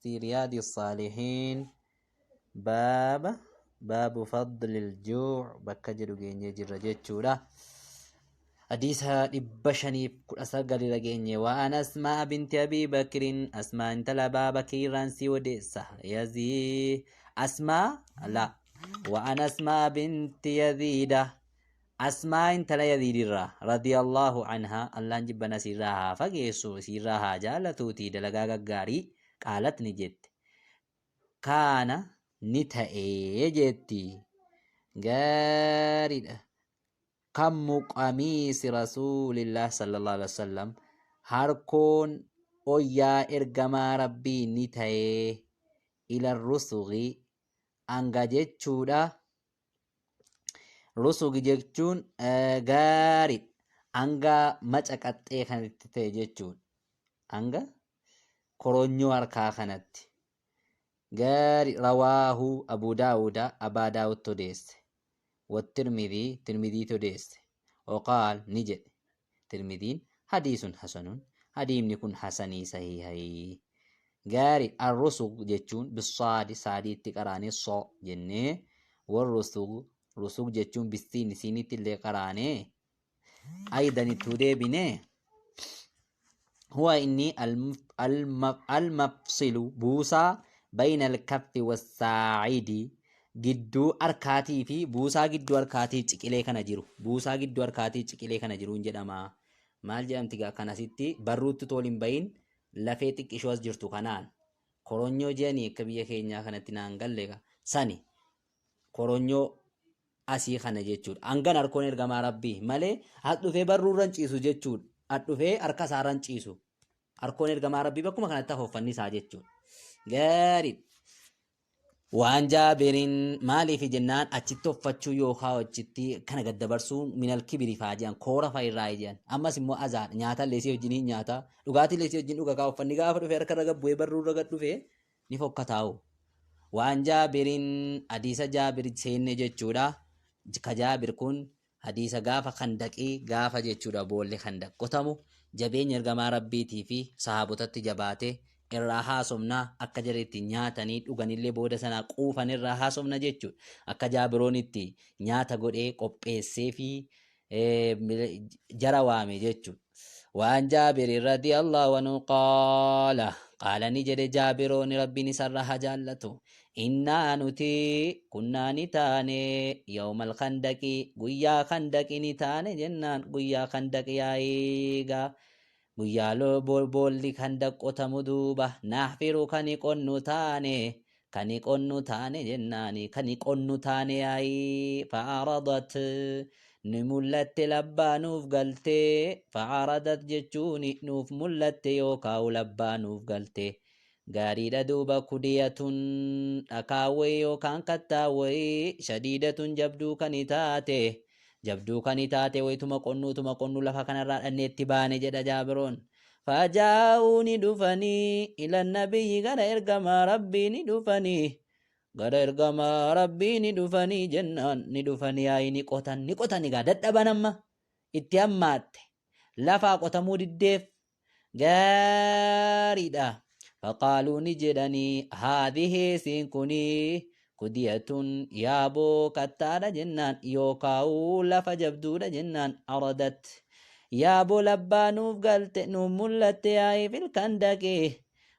في رياض الصالحين باب فضل الجوع بكجر جيني جرجت شورا حديثها دبشني أسرق لرجيني وأنا أسماء بنت أبي بكر أسماء انت لبا بكيران سيوديسة يزي أسماء لا وأنا أسماء بنت يزيد أسماء انت لا يزيد رضي الله عنها الله نجبنا سيراها فقيسو سيراها جالتوتي دلقاقا قاري قالت نجد كان نتأي جتي قاري كم قميص رسول الله صلى الله عليه وسلم هركون ويا إرجما ربي نتاي إلى الرسغ أنجا جتشودا رسغ جتشون غاري أنجا مچقت خانت تتاي جتشون أنجا كورونيو أركا خانت غاري رواه أبو داود أبا داود توديس والترمذي ترمذي توديس وقال نجد ترمذين حديث حسن حديث يكون حسني صحيحي غاري الرسوق جتون بالصاد صادي تقراني الصو جنة والرسوق رسوق جتون بالسين سيني اللي قراني أيضا تودي بني هو إني المفصل بوسا بين الكف والساعد gidduu arkaatii fi buusaa gidduu arkaatii ciqilee kana jiru buusaa gidduu arkaatii ciqilee kana jiru jedhama maal jedhamti gaa kanasitti barruutti tooliin bayin lafee xiqqishoo as jirtu kanaan koronyoo jedhanii akka biyya keenyaa kanatti naan galleega sani koronyoo asii kana jechuudha hangan harkoon ergamaa rabbii malee as dhufee barruurran ciisu jechuudha as dhufee harka isaarran ciisu harkoon ergamaa rabbii bakkuma kanatti hafoffanni isaa jechuudha gaarii وان جابر مالي في جنان اتشتو فتشو يوخا وچتي كان قد دبرسو من الكبر فاجان كورا فايرايجان اما سمو ازان نياتا ليسي وجني نياتا لغاتي ليسي وجن لغا كاو فنيغا فرو فير كرغا بوي برو رغا دفه ني فوكتاو وان جابر حديث جابر سين جچودا كجابر كون حديث غافا خندقي غافا جچودا بول خندق قتمو جبين يرغما ربيتي في صحابتت جباته irraa haasofna akka jireetti nyaatanii dhuganillee booda sana quufan irraa haasofna jechuudha akka jaabiroonitti nyaata godhee qopheessee fi jara waame jechuudha waan jaabiri radiyallahu anhu qaala ni jedhe jaabirooni rabbiin isarraa haa jaallatu innaa nuti kunnaa ni taane yawmal khandaqi guyyaa khandaqi ni taane jennaan guyyaa khandaqi yaa eegaa guyyaalo bolli kan daqqotamu duuba naahfiru kani qonnu taane jennaani kani qonnu taane yaayi fa'aradat ni mullatte labbaanuuf galte fa'aradat jechuuni nuuf mullatte yookaan labbaanuuf galte gaariidha duuba kudiyatun dhakaawwee yookaan kattaawwee shadiidatun jabduu kan taate jabduu kan taate waytuma qonnu lafa kanarraa dhanneetti baane jedha jaabiroon fajaa'uuni dhufanii ila nabiyyi gara ergamaa rabbii ni dhufanii gara ergamaa rabbii ni dhufanii jennaan ni dhufanii yaayi ni qotan egaa dadhaban amma itti hammaatte lafaa qotamuu diddeef gaariidha faqaaluu ni jedhanii haadhihee siin kunii kudiyatun yaaboo kattaadha jennaan yookaa'u lafa jabduudha jennaan aradat yaaboo labbaanuuf galte nuuf mullatte yaa'ii fil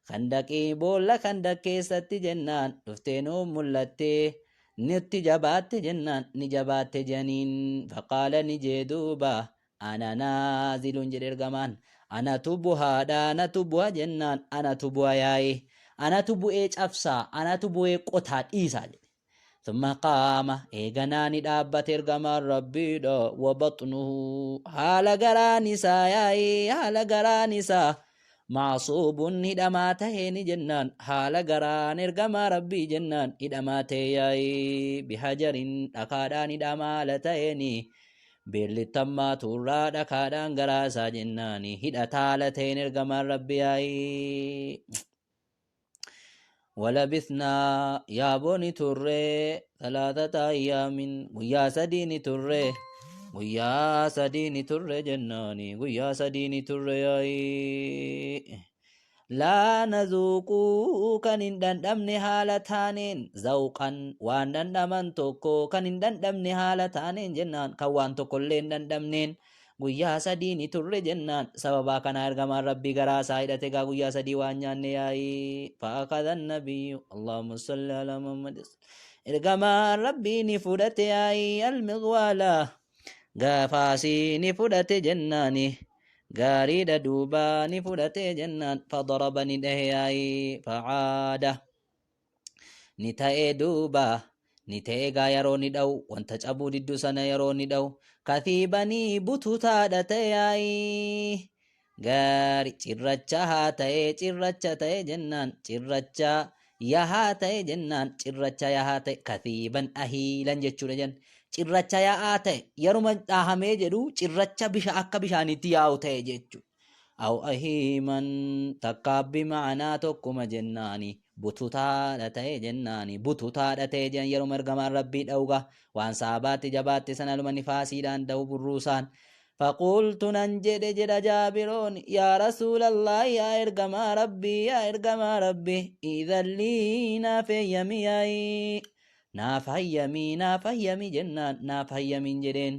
kandaqee boolla kandaq keessatti jennaan dhuftee nuuf mullatte nutti jabaatte jennaan ni jabaatte janiin faqaala ni jee duuba ana naazilun jedhe ergamaan anatu buhaadha anatu buha jennaan anatu buha yaa'ii anatu bu'ee cabsaa anatu bu'ee qotaa dhiisaa jedhe ثم قام إيغناني دابت إرغمان ربي دو وبطنه حال غرانيسا ياي حال غرانيسا معصوب هدماته جنان حال غران إرغمان ربي جنان هدماته ياي بحجر أكادان هدمالتيني بيرلي تما تورا أكادان غراسا جناني هدتالتين إرغمان ربي ياي ولبثنا يا بني ترى 3 أيام ويا سديني ترى جناني ويا سديني ترى لا نذوقوا كان دندمن هالتانين ذوقا وان دندمن توكو كان دندمن هالتانين جنان كوان توكلين دندمنين guyyaa sadii ni turre jennaan sababaa kana ergamaan rabbii garaa isaa hidhate gaa guyyaa sadii waan nyaanne yaa'ii faakada nabiyyu allahumma salli ala muhammad ergamaan rabbii ni fudhate yaa'ii almiqwaala gaafaasii ni fudhate jennaani gaariidha duubaa ni fudhate jennaan fadaraba ni dhahe yaa'ii facaada ni ta'e duubaa ni ta'e gaa yeroo ni dha'u wanta cabuu didduu sana yeroo ni dha'u katiibanii bututaadha ta'e gaari cirracha haa ta'e jennaan cirracha yahaa ta'e jennaan cirracha yahaa ta'e katiiban ahiilan jechuudha jenna cirracha yaa'aa ta'e yeruma dhahamee jedhu cirracha akka bishaanitti yaa'u ta'e jechuudha. Aw ahiiman takkaabbi ma'anaa tokkuma jennaani bututaadha ta'e jennaani bututaadha ta'e jennan yeruma ergamaan rabbii dha'uga waan saabaatti jabaatti sana luma nifaasiidhaan dha'u burruusaan فقلت ننجد جد جابرون يا رسول الله يا إرجما ربي إذا لي نافيمي جنان نافيمي جرين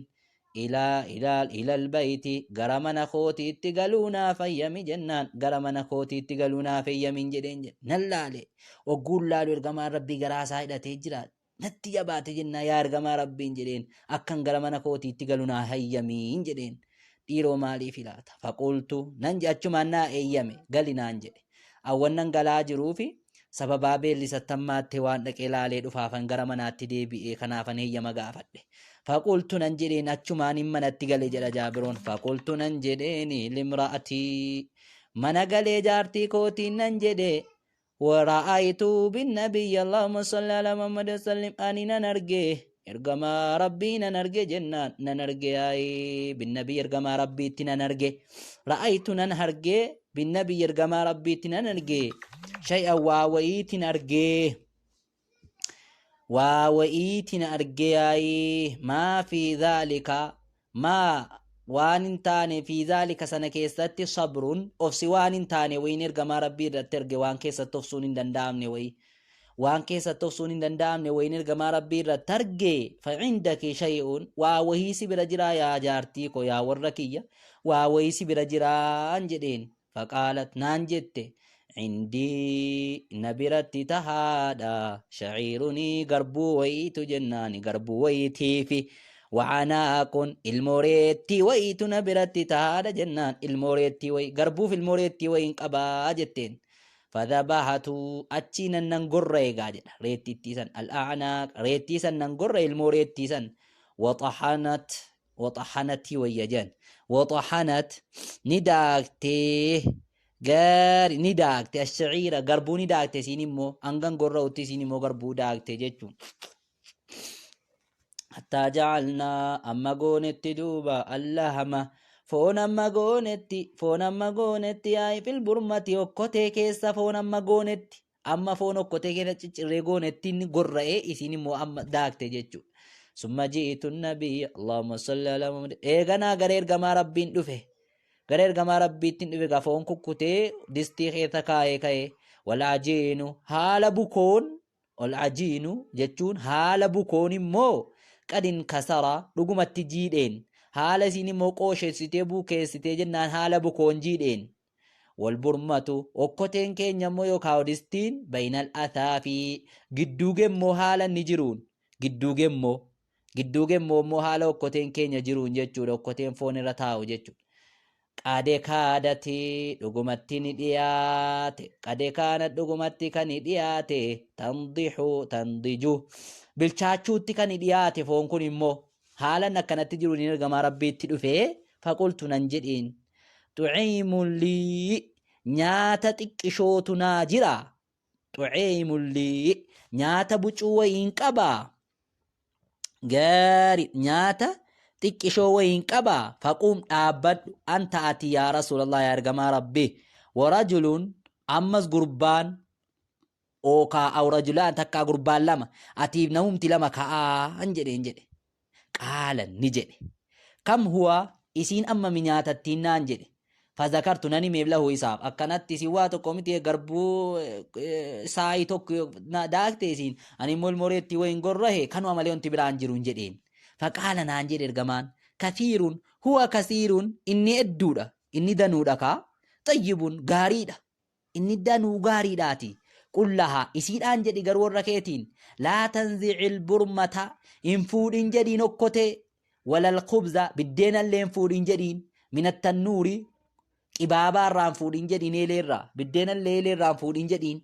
إلى البيت غرمنا خوتي تقلونا فيمي جنان غرمنا خوتي تقلونا فيمي جرين نلالي وقول لالو إرجما ربي غراسا إلى تجرات natti jabaate jenna yaa ergamaa rabbiin jedheen akkan gara mana kootiitti galunaa hayyamiin jedheen dhiiroo maaliif ilaata faqultu nan jechumaan naa eeyyame galinaan jedhe awwannan galaa jiruufi sababaa beellisattammaatti waan dhaqee laalee dhufaafan gara manaatti deebi'ee kanaafan heeyyama gaafadhe faqultu nan jedheen achumaan hin manatti gale jedha jaabiroon faqultu nan jedheen limra'atii mana galee jaartii kootiin nan jedhe ورأيت بالنبي اللهم صل على محمد وسلم أني ننرجي إرجما ربي ننرجي جنان ننرجي أي بالنبي إرجما ربي تننرجي رأيت ننهرجي بالنبي إرجما ربي تننرجي شيئا واوئي تنرجي أي ما في ذلك ما waan hin taane fi zaalika sana keessatti sabruun ofsi waan hin taane wayin ergamaa rabbii irratti erge waan keessatti ofsuun hin danda'amne wayin ergamaa rabbii irratti arge fa'indaki shay'uun waa wahii si bira jiraa yaa jaartii ko yaa warra kiyya waa wahii si bira jiraan jedheen faqaalat naan jette indii na biratti tahaadha shaciirunii garbuu wayiitu jennaani garbuu wayiitiifi وعناكن الموريتي ويتو نبرتي تهادا جنان الموريتي وي غربو في الموريتي وين قبا جتين فذبحتو أتشينا ننقر ريقاجن ريتي تيسن الأعناق ريتي سن ننقر الموريتي سن وطحنت ويجان وطحنت نداكتي غاري نداكتي الشعيرة غربو نداكتي سينيمو أنغان قروتي سينيمو غربو داكتي جتشون حتى جعلنا أما قونتي دوبا اللهم فون أما قونتي أي في البرمة وكوتي كيسا فون أما قونتي أما فون وكوتي كيسا ريقونتي نقرأي إسيني مو أما داكتي جيجو ثم جئت النبي اللهم صل على محمد إيغانا غرير غما ربين دفه غرير غما ربين دفه غفون كوكوتي دستي خيثا كاي والعجين حال بكون والعجين جتون حال بكون مو قدن كسرا رغمت جيدين حال سيني موقوشة ستيبو كيستي جنان حال بكون جيدين والبرمتو وكتين كين يمو يوكاو دستين بين الأثافي قدوغم مو حالا نجرون قدوغم مو حالا وكتين كين يجرون جيجو وكتين فون رتاو جيجو قادي كادتي رغمتي ندياتي قادي كانت رغمتي كندياتي تنضجو bilchaachuutti kan dhiyaate foon kun immoo haalan akkanatti jiru ni ergamaa rabbiitti dhufee faqultu nan jedheen tu'iimul lii nyaata xiqqishootu naa jira tu'iimul lii nyaata bucuu wayiin qabaa gaari nyaata xiqqishoo wayiin qabaa faquum dhaabbadhu anta ati yaa rasuulallah yaa ergamaa rabbii warajuluun ammas gurbaan oka aw rajulan takka gurbaan lama atiif namumti lama ka'an jedhe qaalan ni jedhe kam huwa isiin amma minyatattiin naan jedhe فذكرت ناني ميبله حساب أكنت سوات كوميتي غربو سايتو داك تيسين أني مول موريتي وين قرره كانوا مليون تبران جرون جدين فقال نانجر إرجمان كثير هو كثير إني أدودا إني دنودا كا طيب غاريدا إني دنو غاريداتي قل لها إسيد أنجدي غرور ركيتين لا تنزع البرمة إن فود إنجدي نكوتي ولا الخبز بالدين اللي إن فود إنجدين من التنور قبابا ران فود إنجدين إليرا بالدين اللي ران فود إنجدين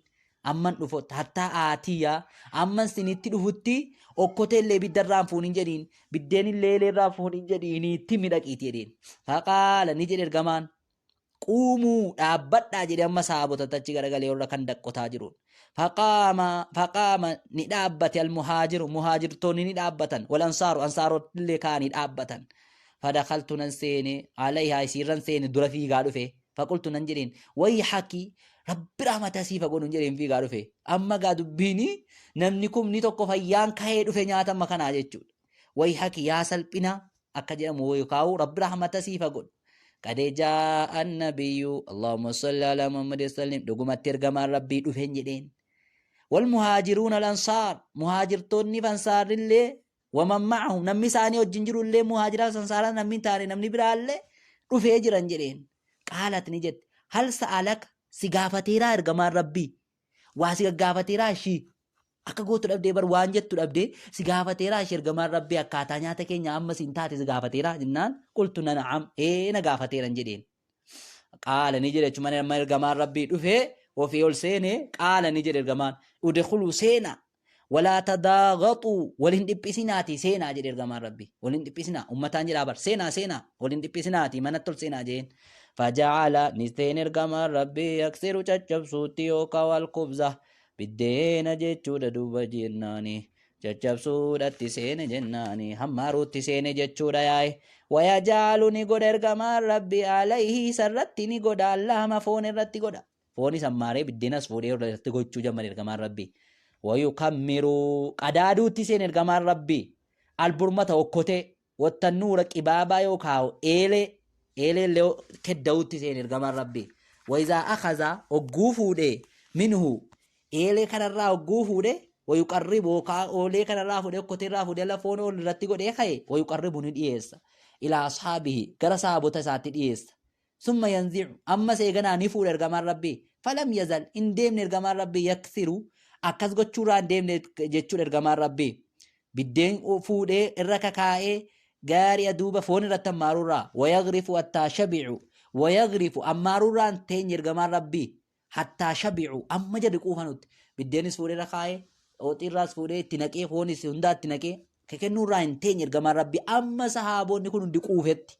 أمن نفوت حتى آتيا أمن سنتي نفوتي أكوتي اللي بدر ران فود إنجدين بالدين اللي ران فود إنجدين تمدك إتيرين فقال نجد إرغمان قوموا dhaabbadhaa jedhe amma sahaabota achi garagalee warra kan daqqotaa jiruun faqaama ni dhaabbate almuhaajiru muhaajirtoonni ni dhaabbatan walansaaru ansaarotillee kaanii dhaabbatan fadakaltu nan seene alayhaa isiirran seene dura fiigaa dhufe faqultu nan jedheen wayyi haki rabbi rahmata siifa godhun jedheen fiigaa dhufe amma gaa dubbiini namni kumni tokko fayyaan kahee dhufe nyaata amma kanaa jechuudha wayyi haki yaa salphina akka jedhamu wayyukaa'u rabbi rahmata siifa godhu قد جاء النبي اللهم صل على محمد وسلم دغما ترجما ربي دفين جدين والمهاجرون الانصار مهاجرتون فانصار اللي ومن معهم نمي ثاني وجنجر اللي مهاجرات انصار نمي ثاني نمي برال دفي جران جدين قالت نجد هل سالك سغافتيرا ارجما ربي واسغافتيرا شي akka gootu dhabdee bar waan jettu dhabdee si gaafateera shirgamaan rabbii akkaataa nyaata keenya amma siin taate si gaafateera jennaan qultu na'am na gaafateeran jedheen qaala ni jedhe chuma nama ergamaan rabbii dhufee ofii ol seene qaala ni jedhe ergamaan udkhulu seena walaa tadaaghaxu walin dhiphisinaati seenaa jedhe ergamaan rabbii walin dhiphisinaa ummataan jedhaa bar seenaa walin dhiphisinaati manatti ol seenaa jeen فجعل نستين ergamaan rabbii yaksiru caccabsuutti yookaan wal kubza biddeena jechuudha duuba jennaani caccabsuudhatti seene jennaani hammaaruutti seene jechuudha yaa'e wayajaalu ni godha ergamaan rabbi alayhi sarratti ni godha allahama foon irratti godha foonis hammaaree biddeenas fuudhee irratti gochuu jamman ergamaan rabbi wayukammiru qadaaduutti seene ergamaan rabbi alburmata okkotee wattannuura qibaabaa yookaan eelee kedda'uutti seene ergamaan rabbi wayizaa akaza ogguu fuudhee minhu eelee kanarraa hogguu fuudhe wayuqarribu oolee kanarraa fuudhe okkoteerraa fuudhe lafoon ol irratti godhee ka'e wayuqarribu ni dhiyeessa ilaa ashaabihi gara sahabota isaatti dhiyeessa summa yanzi'u amma seeganaa ni fuudhe ergamaan rabbii falam yazal in deemne ergamaan rabbii yaksiru akkas gochuurraa in deemne jechuudha ergamaan rabbii biddeen fuudhee irra kakaa'ee gaarii aduuba foon irratti ammaaruurraa wayagrifu attaa shabi'u wayagrifu ammaaruurraa in teenye ergamaan rabbii hatta shabi'u amma jadi quufanutti biddeenis fuudhee rakaa'ee ooxiirraas fuudhee itti naqee foonis hundaa itti naqee kekennurraa hin teenye ergamaan rabbi amma sahaabonni kun hundi quufetti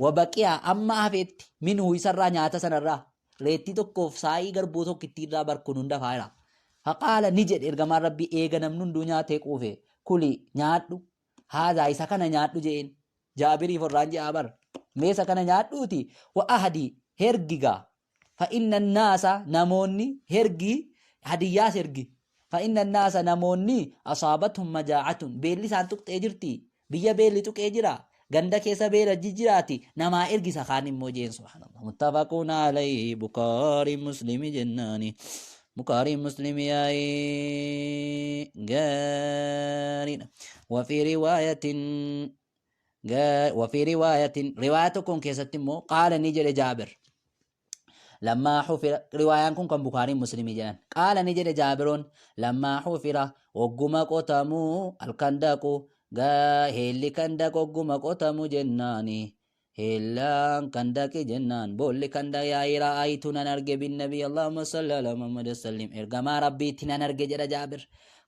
wabaqiyaa amma hafeetti minhu isarraa nyaata sanarraa reettii tokkoof saayii garbuu tokko ittiirraa barkuun hunda faayira faqaala ni jedhe ergamaan rabbi eega namni hunduu nyaatee quufe kuli nyaadhu haazaa isa kana nyaadhu jeen jaabiriif irraan je'aa bar meesa kana nyaadhuuti wa ahadii hergigaa فإن الناس نموني هرجي هدياس هرجي فإن الناس نموني أصابتهم مجاعة بيلي سانتوك تأجرتي بيا بيلي توك أجرا غندا كيسا بيلا جيجراتي نما إرجي سخاني موجين سبحان الله متفقون عليه بخاري مسلم جناني بخاري مسلم يا غارين وفي رواية روايتكم كيسا تمو قال نجل جابر لما حفر روايان كن بخاري مسلم جان قال نجد جابرون لما حفر وقما قتمو الكندقو هيلي كندق وقما قتمو جناني هيلان كندق جنان بولي كندق يا رأيتنا نرجع بالنبي اللهم صل على محمد وسلم ارجما ربي تنا نرجع جد جابر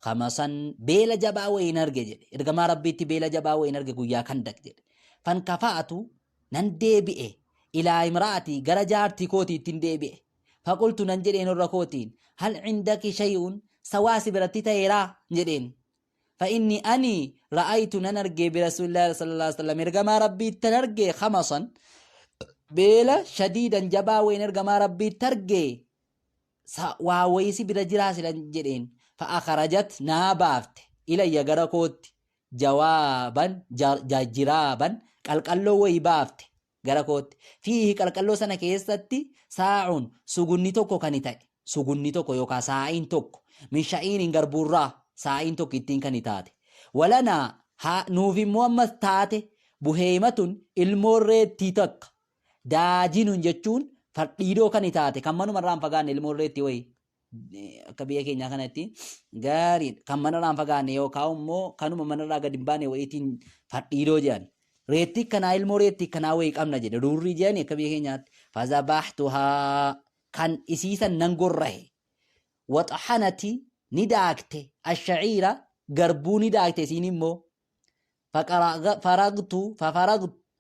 خمسا بيلا جبا وين نرجع جد ارجما ربي تي بيلا جبا وين نرجع قويا كندق جد فانكفأتو نندي بئ إلى امرأتي جرجارتي كوتي تندبي فقلت ننجرين الركوتين هل عندك شيء سواسي برتي تيرا نجرين فإني أني رأيت ننرجي برسول الله صلى الله عليه وسلم إرجما ربي تنرجي خمصا بلا شديدا جبا وين إرجما ربي ترجي وويسي برجراس نجرين فأخرجت نابافت إلى يجركوت جوابا جرابا قلقلو ويبافت gara kootti fiihi qalqalloo sana keessatti saa'un sugunni tokko kan ta'e sugunni tokko yookaan saa'iin tokko min sha'iiniin garbuurraa saa'iin tokko ittiin kan taate walanaa nuuf immoo ammas taate buheematun ilmoon reettii takka daajinuun jechuun fardhiidoo kan taate kan manumarraan fagaanne ilmoon reettii wayii akka biyya keenyaa kanatti gaarii kan manarraan fagaanne yookaan immoo kanuma manarraa gadi hin baane wayiitiin fardhiidoo jedhan reettii kanaa ilmoo reettii kanaa wayii qabna jedhe duurrii jedhani akka biyya keenyaatti fazabaahtuhaa kan isiisan nan gorrahe waxahanati ni daakte ashaciira garbuu ni daakte isiin immoo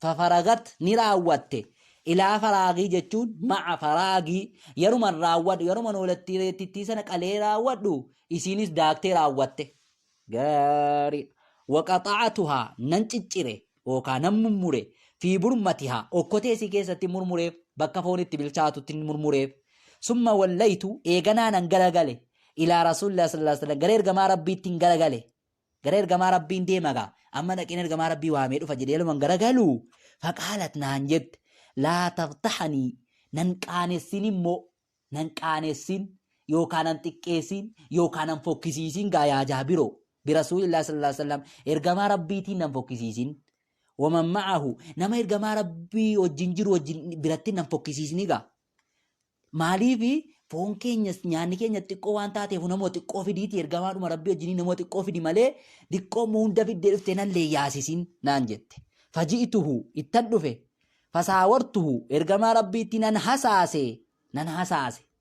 fafaragat ni raawwatte ilaa faraagii jechuun maca faraagii yeruman raawwadhu yeruman walitti reettittii sana qalee raawwadhu isiinis daaktee raawwatte gaarii waqaxacatuhaa nan ciccire yookaan nan mummure fi burmatihaa okkotee isii keessatti murmureef bakka foon itti bilchaatutti murmureef summa wallaytu eeganaa nan garagale ilaa rasuulillah sallallahu alaihi wasallam gara ergamaa rabbiitti garagale gara ergamaa rabbiin deemagaa amma dhaqeen ergamaa rabbii waamee dhufa jedhee luman garagalu faqaalat naan jette laa taftaxanii nan qaanessin immoo nan qaanessin yookaan nan xiqqeessin yookaan nan fokkisiisin gaayaa jaabiroo birasuulillah sallallahu alaihi wasallam ergamaa rabbiitiin nan fokkisiisin waman ma'ahu nama ergamaa rabbii wajjin jiru wajjin biratti nan fokkisiisni gaa maaliifi foon keenyas nyaanni keenya xiqqoo waan taateef namoo xiqqoo fidiiti ergamaadhuma rabbii wajjin namoo xiqqoo fidi malee xiqqoo hunda fiddee dhuftee nan leeyyaasisin naan jette faji'ituhu ittan dhufe fasaawartuhu ergamaa rabbiitti nan hasaase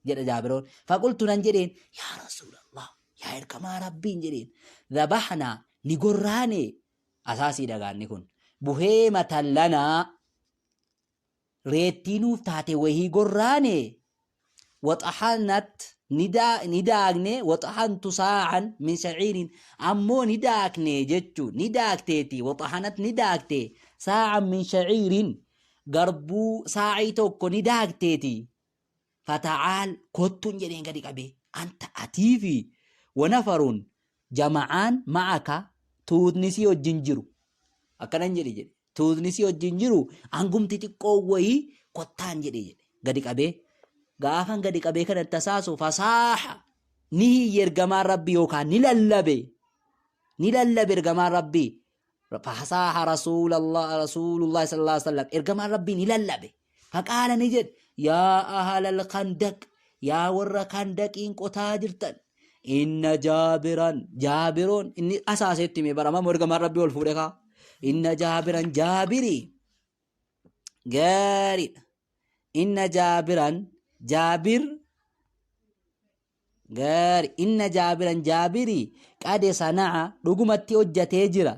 jedha jaabiroon faqultu nan jedheen yaa rasuulallah yaa ergamaa rabbiin jedheen dhabahnaa ni gorraane asaasii dhagaanni kun buheematan lanaa reettiinuuf taate wahii gorraane waxahanat نداغني وطحنت ساعا من شعير أمو نداغني جتشو نداغتيتي وطحنت نداغتي ساعا من شعير قربو ساعي توكو نداغتيتي فتعال كنتن جدين قدي قبي أنت أتيفي ونفر جمعان معك تودنسي والجنجرو أكنان جدي تودنسي والجنجرو أنقم تتقو وي قطان جدي قدي قبي gaafan gadi qabee kan tasaasu fasaaha ni ergamaan rabbii yookaan ni lallabe ergamaan rabbii fasaaha rasuulullah sallallahu alaihi wasallam ergamaan rabbii ni lallabe faqaala ni jedhe yaa ahlal khandaq yaa warra khandaqiin qotaa jirtan inna jaabiroon inni asaasetti mee barama ergamaan rabbii ol fuudhe kaa inna jaabiran jaabiri gaaridha inna jaabiran جابر غير إن جابرا جابري قد صنع رقمتي وجتي جرا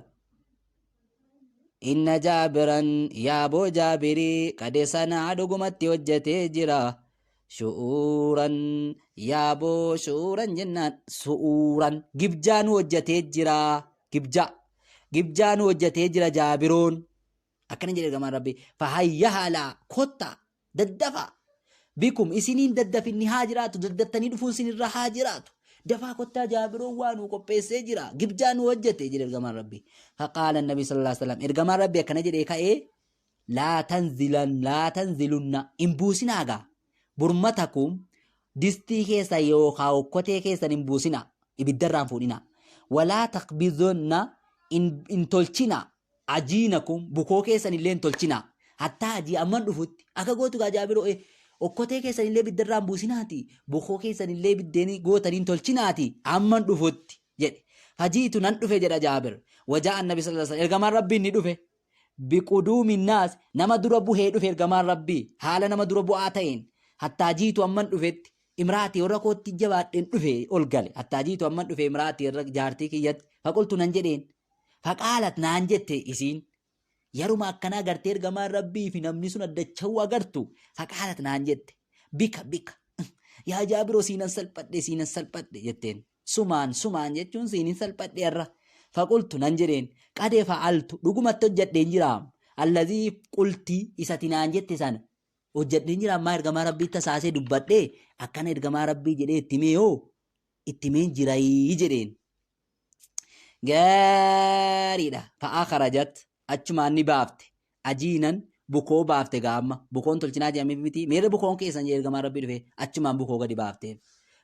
إن جابرا يا بو جابري قد صنع رقمتي وجتي جرا شعورا يا بو شعورا جنات سعورا جبجان وجتي جرا جبجان وجتي جرا جابرون أكن جرا كمان ربي فهيها لا كوتا ددفا بكم إسنين دد في النهاجرات ددتني دفوسين الرهاجرات دفع كتا جابرون وانو قبيس جرا جبجان وجته جرا الجمال ربي فقال النبي صلى الله عليه وسلم الجمال ربي كان جرا إيه لا تنزلن إمبوسناغا برمتكم دستي كيسا يوخاو كوتي كيسا إمبوسنا إبدران فوننا ولا تقبضن إن تلچنا عجينكم بكو كيسا نلين تلچنا حتى أجي أمان رفوت أكا قوتو جابرو إيه okkotee keessan illee biddarraan buusinaati bokoo keessan illee biddeeni gootaniin tolchinaati amman dhufutti jedhe hajiitu nan dhufe jedha jaabir wajaa annabi sallallahu alaihi wasallam ergamaan rabbii ni dhufe biquduumin naas nama dura buhee dhufe ergamaan rabbii haala nama dura bu'aa ta'een hattaa jiitu amman dhufetti imraatii warra kootti jabaadheen dhufe ol gale hattaa jiitu amman dhufe imraatii warra jaartii kiyyatti faqultu nan jedheen faqaalat naan jette isiin yeruma akkana agartee ergamaan rabbii fi namni sun addacha'uu agartu faqaalat naan jette bika yaa jaabiroo siinan salphadhe jetteen sumaan jechuun siinin salphadhe irra faqultu nan jedheen qadee fa'altu dhugumatti hojjedheen jiraam allazii qultii isati naan jette sana hojjedheen jiraam maa ergamaa rabbii tasaasee dubbadhee akkana ergamaa rabbii jedhee ittimeen jirayii jedheen gaariidha fa'aa karajat achumaan ni baafte ajiinan bukoo baafte gaamma bukoon tolchinaa jedhamee miti meerre bukoon keessan jee ergamaa rabbii dhufe achumaan bukoo gadi baafteef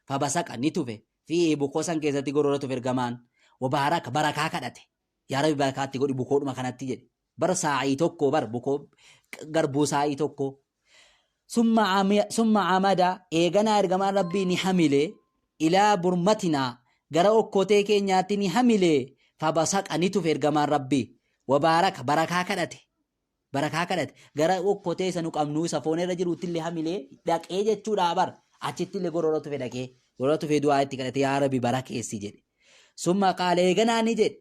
fabasaqa ni tufe fi bukoo san keessatti gorora tufe ergamaan wabaaraka barakaa kadhate yaa rabbi barakaatti godhi bukoodhuma kanatti jedhe bara saa'ii tokko bar bukoo garbuu saa'ii tokko summa amada eeganaa ergamaan rabbii ni hamile ilaa burmatinaa gara okkotee keenyaatti ni hamile fabasaqa ni tufe ergamaan rabbii wabaaraka barakaa kadhate gara okkotee isa nu qabnu isa foon irra jirutti illee hamilee dhaqee jechuudha bar achitti illee gorora tufe dhaqee gorora tufe du'aa itti kadhate yaa rabbi barakeessi jedhe summa qaala eeganaa ni jedhe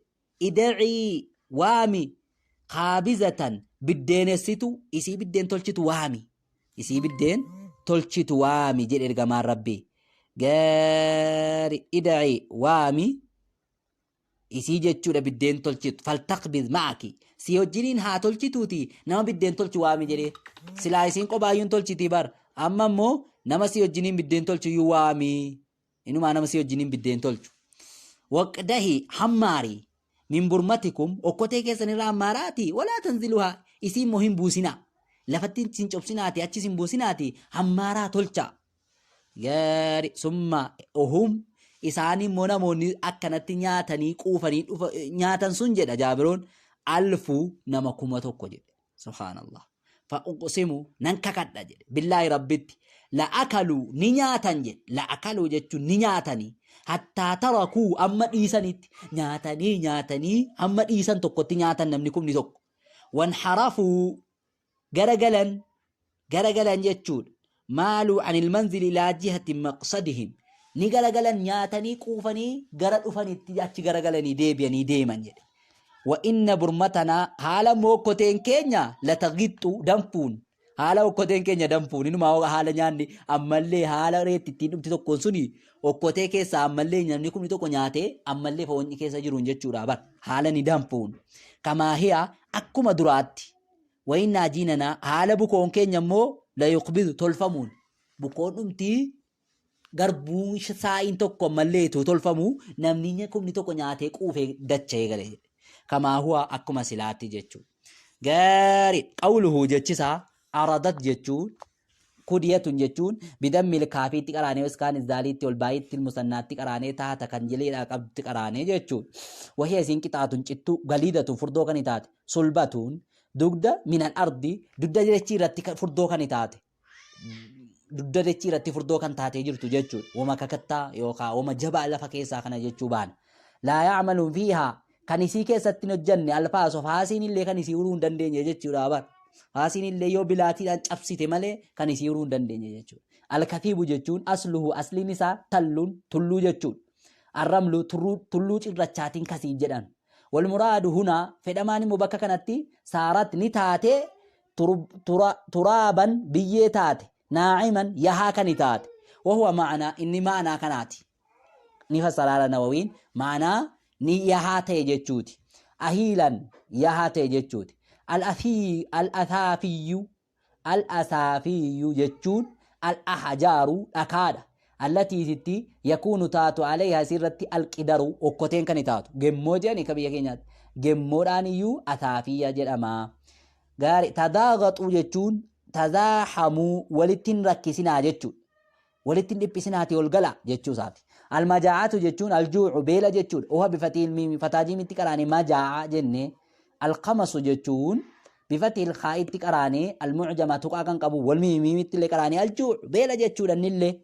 ida'ii waami kaabizatan biddeenessitu isii biddeen tolchitu waami jedhe ergamaan rabbii gaari ida'ii waami isii jechuudha biddeen tolchitu faltaqbid ma'aki si wajjiniin haa tolchituuti nama biddeen tolchu waami jedhee silaa isiin qobaayyuun tolchitii bar amma immoo nama si wajjiniin biddeen tolchu yuu waami inumaa nama si wajjiniin biddeen tolchu waqdahi hammaarii min burmatikum okkotee keessan irraa hammaaraati walaa tanziluhaa isiin moo hin buusinaa lafatti sin cobsinaati achis hin buusinaati hammaaraa tolcha gaari summa ohum isaanii immoo namoonni akkanatti nyaatanii quufanii nyaatan sun jedha jaabiroon alfuu nama 1,000 jedhe subhaanallah fa'uqsimu nan kakadha jedhe billaahi rabbitti la'akaluu ni nyaatan jedhe la'akaluu jechuun ni nyaatanii hattaa tarakuu amma dhiisanitti nyaatanii amma dhiisan tokkotti nyaatan namni 1,000 wan harafuu garagalan jechuudha maaluu anil manzili ilaa jihati maqsadihim ni garagalan nyaatanii quufanii gara dhufanitti achi garagalanii deebi'anii deeman jedhe wa inna burmatanaa haala okkoteen keenya latagixxu danfuun haala okkoteen keenya danfuun inumaa haala nyaanni ammallee haala reetti ittiin dhumti tokkoon suni okkotee keessa ammallee namni kumni tokko nyaatee ammallee foonni keessa jiruun jechuudha bar haala ni danfuun kamaa hiya akkuma duraatti wa inna jiinanaa haala bukoon keenya immoo la yuqbidu tolfamuun bukoon dhumtii garbuu saa'iin tokko ammalleetu tolfamu namni kumni tokko nyaatee quufee dacha'ee gale kamaa huwa akkuma silaatti jechuudha. Gaarii qawluhu jechisaa aradat jechuun kudiyatun jechuun bidammil kaafiitti qaraanee iskaan izdaaliitti ol baay'itti musannaatti qaraanee taata kan jileedhaa qabdutti qaraanee jechuudha. Wahii isiin qixaatun cittuu galiidatu furdoo kan taate sulbatuun dugda minan ardi dugda dachii irratti furdoo kan taate. Dugda dachii irratti furdoo kan taatee jirtu jechuudha. Wama kakattaa yookaan wama jabaa lafa keessaa kana jechuu baana. Laa ya'malu fiihaa kan isii keessatti hin hojjanne alfaasof haasiin illee kan isii uruu hin dandeenye jechuudha bar. Haasiin illee yoo bilaatiidhaan cabsite malee kan isii uruu hin dandeenye jechuudha. Alkatiibu jechuun asluhu asliin isaa talluun tulluu jechuudha. Arramlu tulluu cirrachaatiin kasii jedhan. Wal muraadu hunaa fedhamaan immoo bakka kanatti saarat ni taatee turaaban biyyee taate. ناعما يها كنتات وهو معنى إني معنى كناتي نفسر على نووين معنى ني يها تيجتشوتي أهيلا يها تيجتشوتي الأثافي جتشون الأحجار أكادة التي تتي يكون تاتو عليها سيرتي القدر وكتين كنتات جموجاني كبيا كينات جمورانيو أثافية جرما غاري تداغطوا جتشون تزاحموا ولتن ركسنا جتشو ولتن دبسناتي والقلع جتشو ساتي المجاعات جتشون الجوع بيلا جتشون وهو بفتي الميم فتاجيم تكراني مجاعة جنة القمص جتشون بفتي الخاء تكراني المعجمة تقاقن قبو والميم تكراني الجوع بيلا جتشون النلي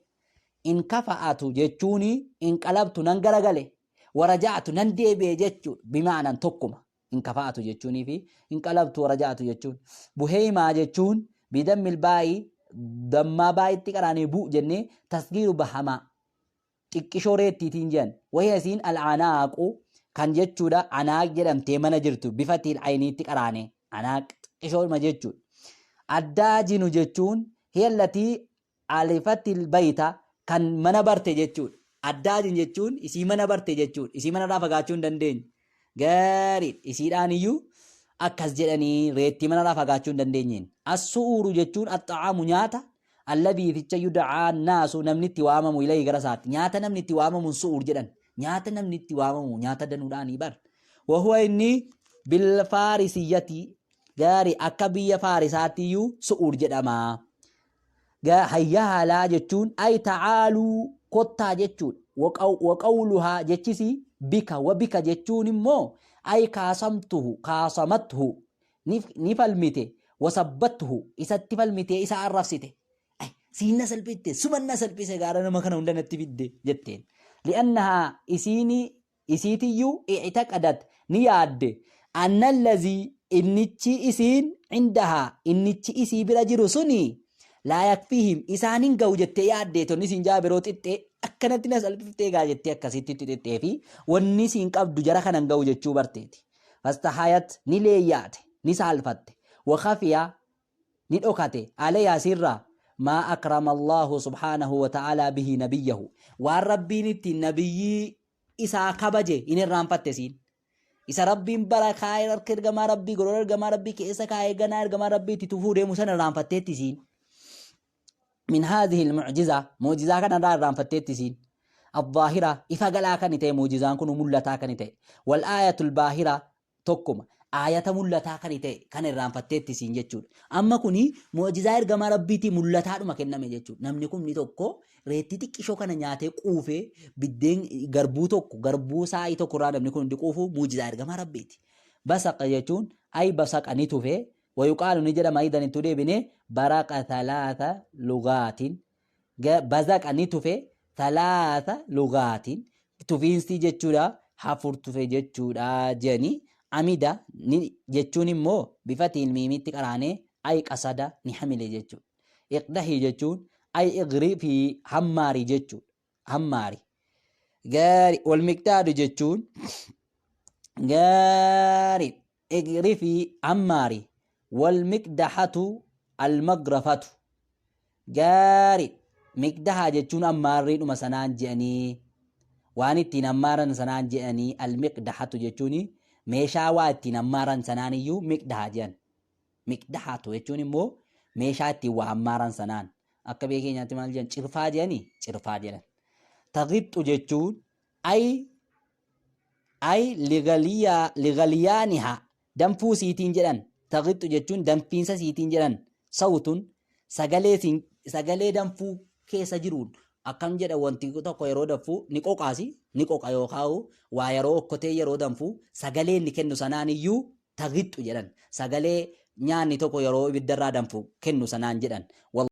إن كفأت جتشوني إن قلبت ننقرقلي ورجعت ننديبي جتشون بمعنى تقم إن كفأت جتشوني في إن قلبت ورجعت جتشون بهيما جتشون بدم الباي دم باي تكراني بو جنة تصغير بهما تكشوريتي تنجن وهي سين العناق كان جتشودا عناق جرم تيمنا جرتو بفتح العين تكراني عناق كشور ما جتشو الداجن جتشون هي التي علفت البيت كان منبرت جتشون الداجن جتشون اسي منبرت جتشون اسي منرا فغاچون دندين غاري اسي دانيو akkas jedhanii reetti mana lafa fagaachuun dandeenyeen as-su'uru jechuun at-ta'amu nyaata alladhi ficha yud'aa naasu namni itti waamamu ilay gara isaatti nyaata namni itti waamamu su'ur jedhan nyaata namni itti waamamu nyaata danuudhaanii bar wa huwa inni bil farisiyyati gaarii akka biyya faarisaatiyyuu su'uur jedhama. Hayyaa haalaa jechuun ay ta'aaluu kottaa jechuudha. Waqawluhaa jechisi bika wabika jechuun immoo ay kaasamathu ni falmite wasabbathu isatti falmite isa arrabsite. Siinna salphite sumanna salphise gaara nama kana hunda natti fidde jetteen. Li'annahaa isiitiyyuu i'taqadat ni yaadde annallazii innichi isiin indahaa innichi isii bira jiru suni laa yakfiihim isaanin ga'u jettee yaadde tonni siin jaabiroo xixxee akkanatti na salphiftee gaa jettee akkasitti xixxee fi wanni siin qabdu jara kanan ga'u jechuu barteeti. Fastahayat ni leeyyaate ni saalfatte wakafiyaa ni dhokate alayyaa sirraa maa akrama Allahu subhaanahu wa ta'aalaa bihi nabiyyahu waan rabbiin ittiin nabiyyii isaa kabaje in irraanfatte siin. Isa rabbiin bara kaa'ee harka ergamaa rabbii gorora ergamaa rabbii keessa kaa'ee ganaa ergamaa rabbii itti tufuu deemu sana irraanfatteetti siin. من هذه المعجزة معجزة كان ران فتيتسين الظاهرة إفقلا كانت معجزة كن ملتا كانت والآية الباهرة تقوم آية ملتا كانت كان ران فتيتسين جتشود أما كوني معجزة إرغما ربيتي ملتا ما كنا مجتشود نمنكم نتوكو ريتي كيشو كان نياتي قوفي بدين غربو توكو غربو ساي توكو ران نمنكم دقوفو معجزة إرغما ربيتي بسق جتشون أي بسق أنيتو في ويقال نجد ما إذا نتودي بني برق ثلاثة لغات بزق أنيتو في ثلاثة لغات تفين سي جتشودا حفر تفي جتشودا جاني عميدا جتشوني مو بفتح الميمي تقراني أي قصدا نحمل جتشود إقدهي جتشون أي إغري في هماري جتشود هماري غاري والمقدار جتشون غاري إغري في هماري والمقدحة المغرفة غاري مقدحة جتشون أمارين ومسانان جاني وانتين أمارن سنان جاني المقدحة جتشوني meeshaa waa ittiin ammaaran sanaan iyyuu miqdaha jedhan. Miqdahaatu jechuun immoo meeshaa ittiin waa ammaaran sanaan akka biyya keenyaatti maal jedhan cirfaa jedhanii cirfaa jedhan. Taqixxu jechuun ligaliyaaniha danfuu siitiin jedhan. Taqixxu jechuun danfiinsa siitiin jedhan. Sawtuun sagalee danfuu keessa jiruun akkam jedha wanti tokko yeroo danfuu ni qoqaasi ni qoqa yookaan waa yeroo okkotee yeroo danfuu sagalee inni kennu sanaan iyyuu taqixxu jedhan. Sagalee nyaanni tokko yeroo ibiddarraa danfu kennu sanaan jedhan.